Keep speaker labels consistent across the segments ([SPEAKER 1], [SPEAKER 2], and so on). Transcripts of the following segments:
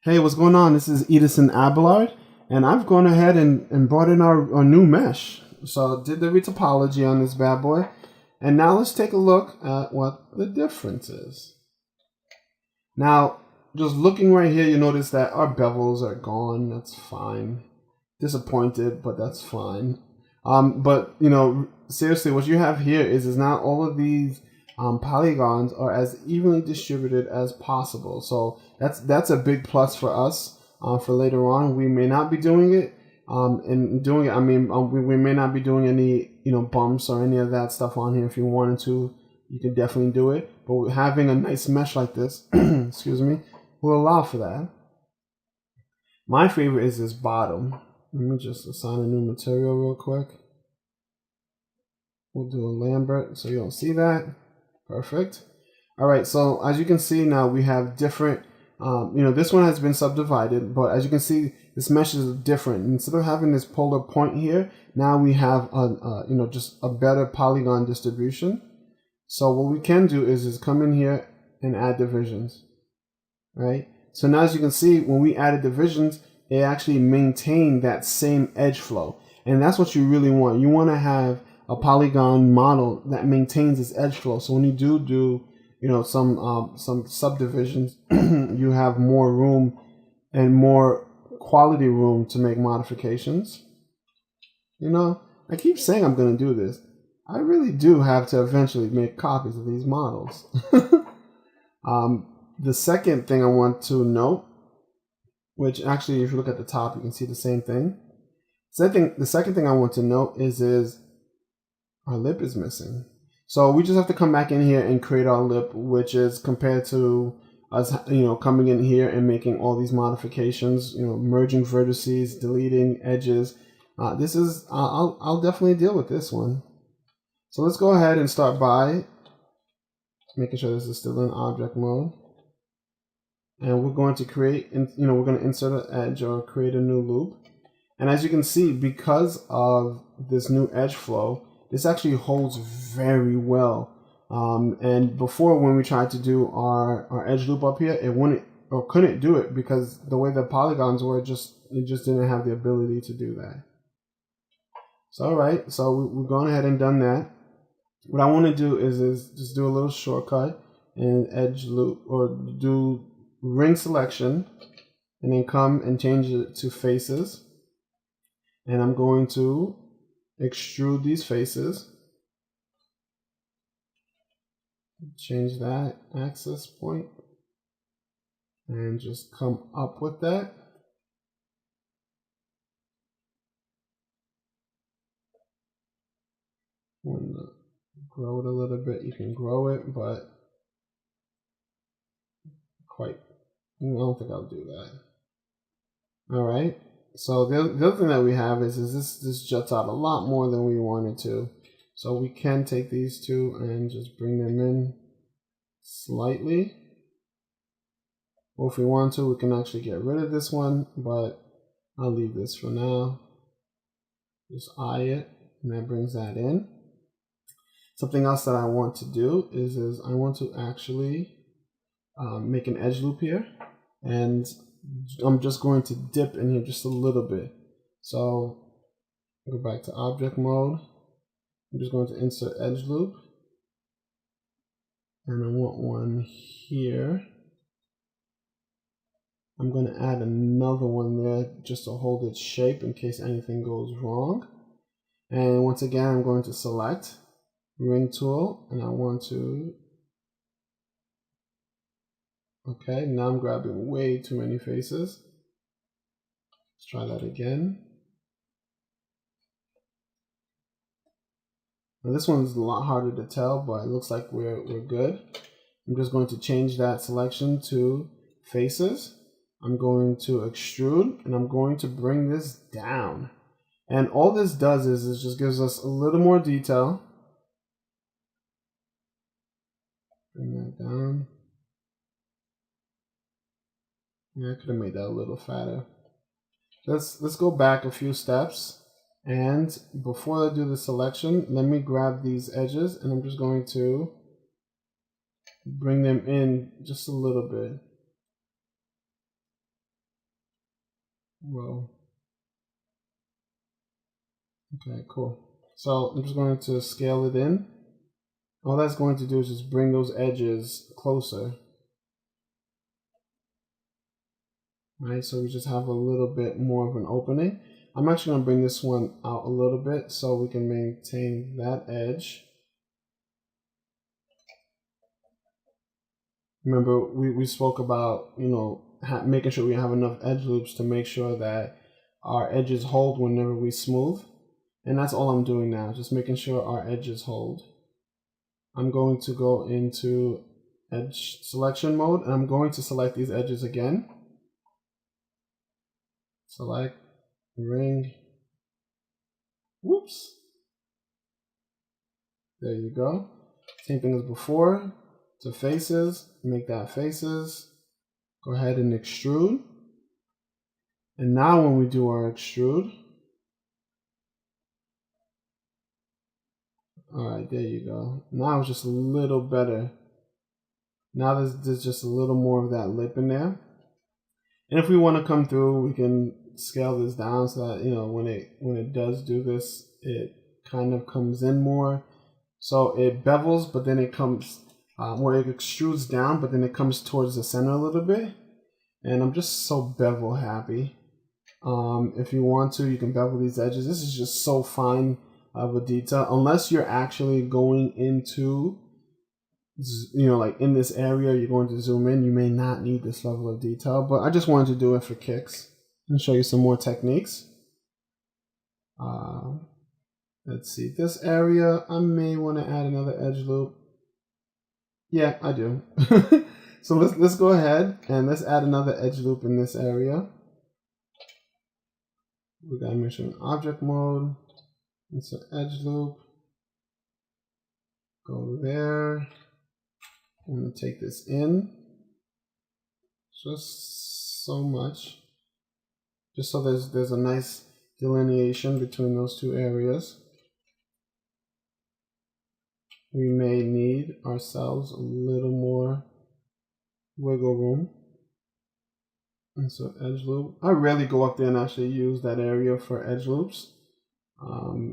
[SPEAKER 1] Hey, what's going on? This is Edithson Abelard, and I've gone ahead and brought in our new mesh. So I did the retopology on this bad boy, and now let's take a look at what the difference is. Now, just looking right here, you notice that our bevels are gone. That's fine. Disappointed, but that's fine. But you know, seriously, what you have here is now all of these polygons are as evenly distributed as possible. So that's a big plus for us for later on. We may not be doing it. And doing it, I mean, we may not be doing any bumps or any of that stuff on here. If you wanted to, you can definitely do it. But having a nice mesh like this, excuse me, will allow for that. My favorite is this bottom. Let me just assign a new material real quick. We'll do a Lambert so you don't see that. Perfect. All right, so as you can see now, we have different, this one has been subdivided, but as you can see, this mesh is different. Instead of having this polar point here, now we have, just a better polygon distribution. So what we can do is come in here and add divisions, right? So now as you can see, when we added divisions, it actually maintained that same edge flow. And that's what you really want. You want to have a polygon model that maintains its edge flow. So when you do some subdivisions, you have more room and more quality room to make modifications. I keep saying I'm going to do this. I really do have to eventually make copies of these models. The second thing I want to note, which actually if you look at the top, you can see the same thing. The second thing I want to note is our lip is missing. So we just have to come back in here and create our lip, which is compared to us, coming in here and making all these modifications, merging vertices, deleting edges. This is, I'll definitely deal with this one. So let's go ahead and start by making sure this is still in object mode. And we're going to create, we're going to insert an edge or create a new loop. And as you can see, because of this new edge flow, this actually holds very well. And before, when we tried to do our edge loop up here, it wouldn't or couldn't do it because the way the polygons were, it just didn't have the ability to do that. So all right, so we've gone ahead and done that. What I want to do is just do a little shortcut and edge loop, or do ring selection, and then come and change it to faces. And I'm going to extrude these faces. Change that axis point and just come up with that. Want to grow it a little bit, you can grow it, but I don't think I'll do that. All right. So the other thing that we have is this juts out a lot more than we wanted to. So we can take these two and just bring them in slightly. Or if we want to, we can actually get rid of this one, but I'll leave this for now. Just eye it, and that brings that in. Something else that I want to do is I want to actually make an edge loop here, and I'm just going to dip in here just a little bit. So go back to object mode. I'm just going to insert edge loop, and I want one here. I'm going to add another one there just to hold its shape in case anything goes wrong. And once again, I'm going to select ring tool, and I want to, okay, now I'm grabbing way too many faces. Let's try that again. Now this one's a lot harder to tell, but it looks like we're good. I'm just going to change that selection to faces. I'm going to extrude, and I'm going to bring this down. And all this does is it just gives us a little more detail. Bring that down. Yeah, I could have made that a little fatter. Let's go back a few steps, and before I do the selection, let me grab these edges, and I'm just going to bring them in just a little bit. Whoa. Okay, cool. So I'm just going to scale it in. All that's going to do is just bring those edges closer. Right, so we just have a little bit more of an opening. I'm actually going to bring this one out a little bit so we can maintain that edge. Remember, we spoke about, you know, making sure we have enough edge loops to make sure that our edges hold whenever we smooth. And that's all I'm doing now, just making sure our edges hold. I'm going to go into edge selection mode, and I'm going to select these edges again. Select, ring, whoops. There you go. Same thing as before. To faces, make that faces. Go ahead and extrude. And now when we do our extrude, all right, there you go. Now it's just a little better. Now there's just a little more of that lip in there. And if we want to come through, we can scale this down so that, you know, when it does do this, it kind of comes in more. So it bevels, but then it comes, where it extrudes down, but then it comes towards the center a little bit. And I'm just so bevel happy. If you want to, you can bevel these edges. This is just so fine of a detail. Unless you're actually going into, you know, like in this area, you're going to zoom in, you may not need this level of detail, but I just wanted to do it for kicks and show you some more techniques. Let's see, this area, I may want to add another edge loop. Yeah, I do. So let's go ahead and let's add another edge loop in this area. We got to make sure in object mode, insert edge loop, go there. I'm going to take this in just so much, just so there's a nice delineation between those two areas. We may need ourselves a little more wiggle room. Insert edge loop. I rarely go up there and actually use that area for edge loops,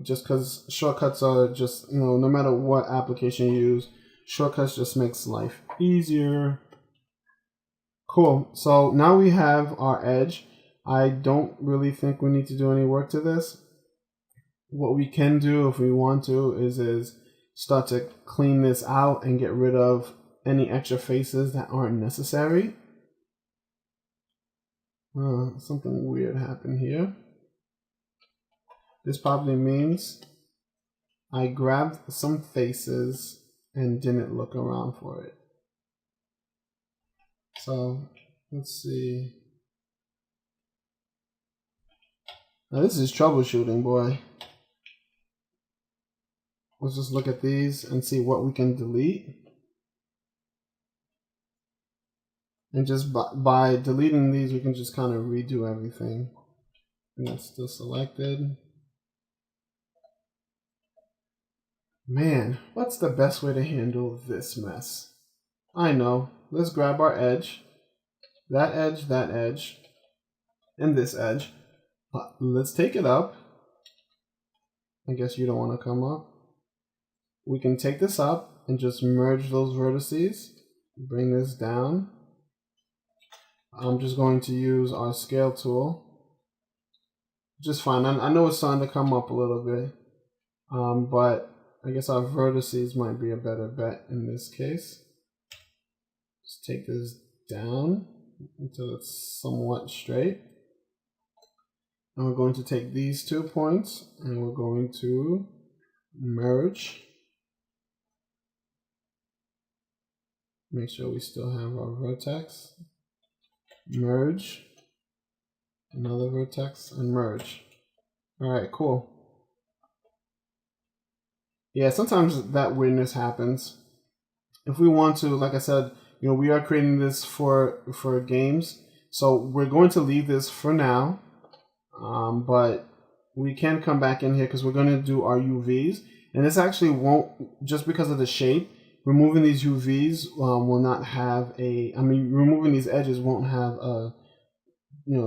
[SPEAKER 1] just because shortcuts are just, you know, no matter what application you use, shortcuts just makes life easier. Cool. So now we have our edge. I don't really think we need to do any work to this. What we can do if we want to is start to clean this out and get rid of any extra faces that aren't necessary. Something weird happened here. This probably means I grabbed some faces and didn't look around for it. So let's see. Now this is troubleshooting, boy. Let's just look at these and see what we can delete. And just by deleting these, we can just kind of redo everything. And that's still selected. Man, what's the best way to handle this mess? I know. Let's grab our edge, that edge, and this edge. Let's take it up. I guess you don't want to come up. We can take this up and just merge those vertices. Bring this down. I'm just going to use our scale tool. Just fine. I know it's starting to come up a little bit, but I guess our vertices might be a better bet in this case. Just take this down until it's somewhat straight. And we're going to take these 2 points and we're going to merge. Make sure we still have our vertex. Merge. Another vertex and merge. All right, cool. Yeah, sometimes that weirdness happens. If we want to, like I said, you know, we are creating this for games, so we're going to leave this for now. But we can come back in here because we're going to do our UVs, and this actually won't, just because of the shape, removing these UVs will not have a, removing these edges won't have a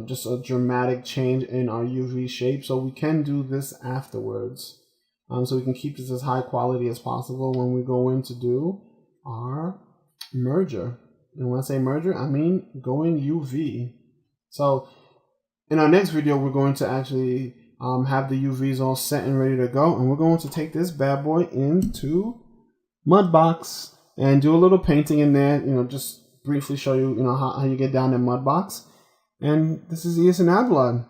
[SPEAKER 1] just a dramatic change in our UV shape. So we can do this afterwards. So we can keep this as high quality as possible when we go in to do our merger. And when I say merger, I mean going UV. So in our next video, we're going to actually have the UVs all set and ready to go. And we're going to take this bad boy into Mudbox and do a little painting in there, just briefly show you, how you get down in Mudbox. And this is Edithson Abelard.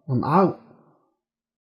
[SPEAKER 1] I'm out.